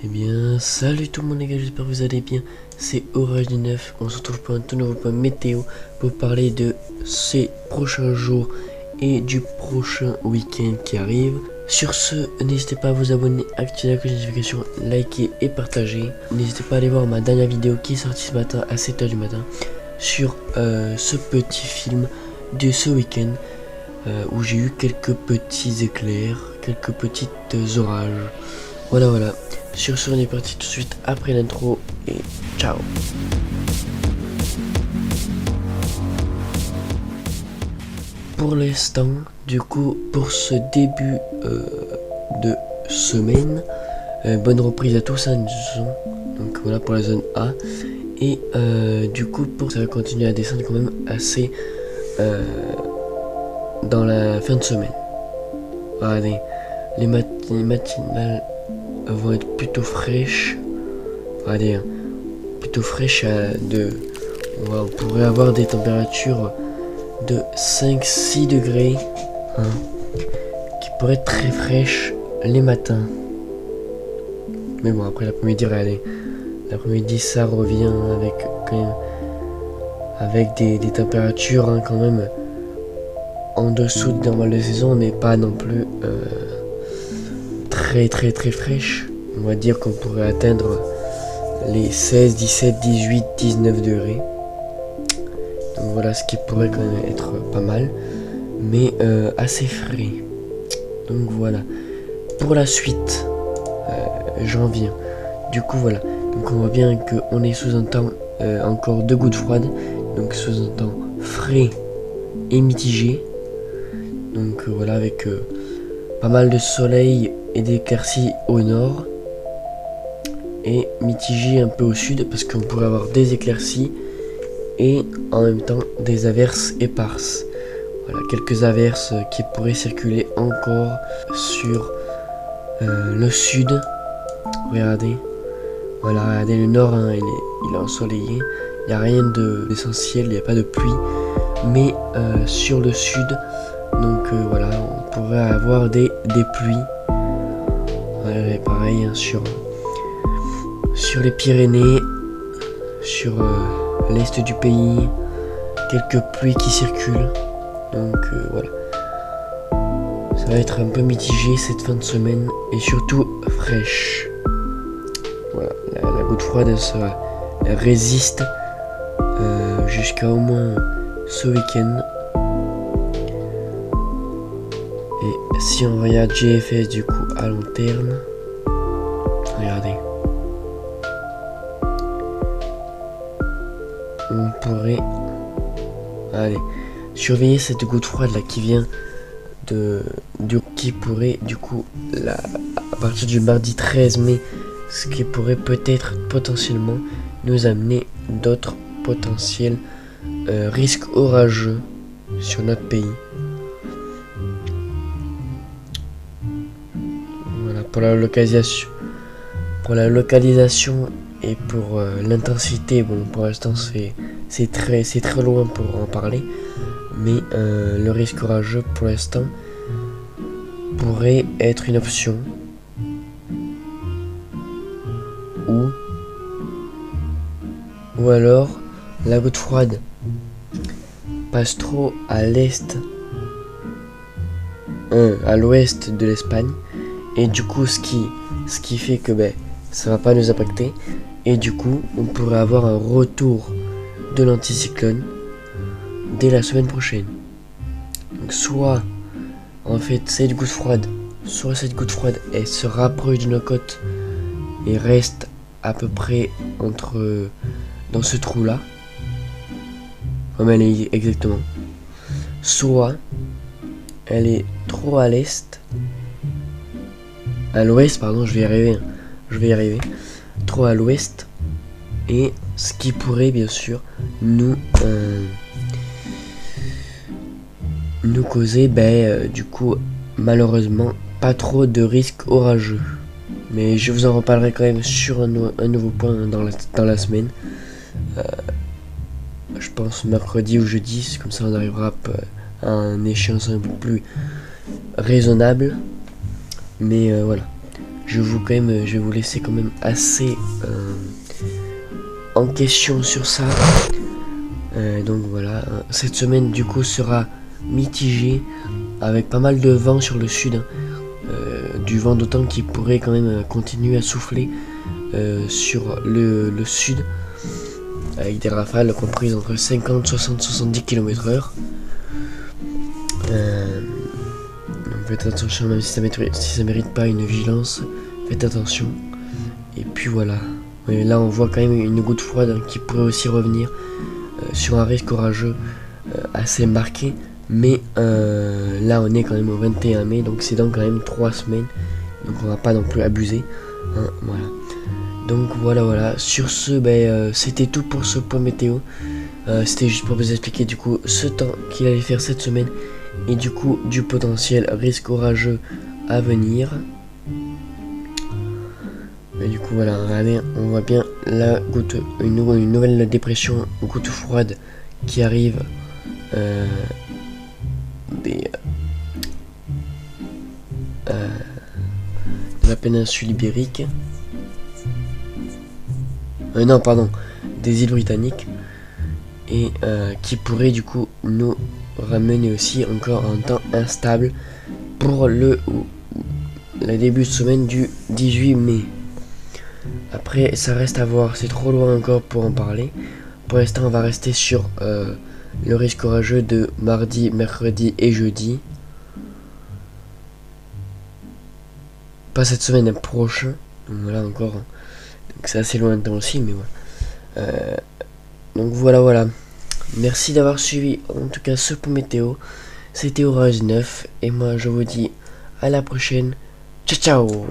Eh bien, salut tout le monde les gars, j'espère que vous allez bien. C'est Orage 9, on se retrouve pour un tout nouveau point météo pour parler de ces prochains jours et du prochain week-end qui arrive. Sur ce, n'hésitez pas à vous abonner, activer la cloche de notification, liker et partager. N'hésitez pas à aller voir ma dernière vidéo qui est sortie ce matin à 7h du matin sur ce petit film de ce week-end où j'ai eu quelques petits éclairs, quelques petites orages. Voilà. Sur ce, on est parti tout de suite après l'intro et ciao. Pour l'instant, du coup, pour ce début de semaine, bonne reprise à tous, hein, donc voilà pour la zone A. Et du coup, ça va continuer à descendre quand même assez dans la fin de semaine. Regardez, les matinales vont être plutôt fraîches. Regardez, plutôt fraîches on pourrait avoir des températures de 5-6 degrés qui pourraient être très fraîches les matins. Mais bon, après l'après-midi, regardez, l'après-midi ça revient avec quand même avec des températures quand même en dessous de normal de saison, mais pas non plus très fraîche. On va dire qu'on pourrait atteindre les 16, 17, 18, 19 degrés. Donc voilà ce qui pourrait quand même être pas mal, mais assez frais. Donc voilà. Pour la suite, j'en viens. Du coup voilà. Donc on voit bien qu'on est sous un temps encore de gouttes froides. Donc sous un temps frais et mitigé. Donc voilà, avec pas mal de soleil et d'éclaircies au nord et mitigé un peu au sud parce qu'on pourrait avoir des éclaircies et en même temps des averses éparses. Voilà, quelques averses qui pourraient circuler encore sur le sud. Regardez, voilà, regardez le nord, il est ensoleillé, il n'y a rien d'essentiel, il n'y a pas de pluie, mais sur le sud, donc voilà, on pourrait avoir des pluies. Ouais, pareil sur les Pyrénées, sur l'est du pays, quelques pluies qui circulent. Donc voilà. Ça va être un peu mitigé cette fin de semaine et surtout fraîche. Voilà, la goutte froide elle résiste jusqu'à au moins ce week-end. Et si on regarde GFS du coup à long terme, regardez, on pourrait surveiller cette goutte froide là qui vient qui pourrait du coup à partir du mardi 13 mai, ce qui pourrait peut-être potentiellement nous amener d'autres potentiels risques orageux sur notre pays. Voilà pour la localisation et pour l'intensité. Bon, pour l'instant c'est très loin pour en parler, mais le risque orageux pour l'instant pourrait être une option, ou alors la goutte froide passe trop à l'est, à l'ouest de l'Espagne, et du coup ce qui fait que ça va pas nous impacter, et du coup on pourrait avoir un retour de l'anticyclone dès la semaine prochaine. Donc soit en fait cette goutte froide elle se rapproche de nos côtes et reste à peu près dans ce trou là comme elle est exactement, soit elle est trop à l'ouest pardon, je vais y arriver, trop à l'ouest, et ce qui pourrait bien sûr nous causer du coup malheureusement pas trop de risques orageux, mais je vous en reparlerai quand même sur un nouveau point dans la semaine, je pense mercredi ou jeudi, comme ça on arrivera à un échéance un peu plus raisonnable, mais voilà, je vais vous laisser quand même assez en question sur ça. Donc voilà, cette semaine du coup sera mitigée avec pas mal de vent sur le sud, du vent d'autant qui pourrait quand même continuer à souffler sur le sud avec des rafales comprises entre 50, 60, 70 km/h. Donc faites attention, même si ça mérite pas une vigilance, faites attention. Et puis voilà, et là on voit quand même une goutte froide qui pourrait aussi revenir sur un risque orageux assez marqué. Mais là on est quand même au 21 mai, donc c'est dans quand même 3 semaines, donc on va pas non plus abuser, hein, voilà. Donc voilà, sur ce, c'était tout pour ce point météo. C'était juste pour vous expliquer du coup ce temps qu'il allait faire cette semaine et du coup du potentiel risque orageux à venir. Et du coup voilà, regardez, on voit bien la goutte, une nouvelle dépression, goutte froide qui arrive de la péninsule ibérique. Non, pardon, des îles britanniques. Et qui pourrait du coup nous ramener aussi encore un temps instable pour le début de semaine du 18 mai. Après, ça reste à voir, c'est trop loin encore pour en parler. Pour l'instant, on va rester sur le risque orageux de mardi, mercredi et jeudi. Pas cette semaine, prochaine. Donc voilà encore. Donc c'est assez lointain aussi, mais voilà. Donc voilà. Merci d'avoir suivi en tout cas ce point météo. C'était Orage 9 et moi je vous dis à la prochaine. Ciao ciao.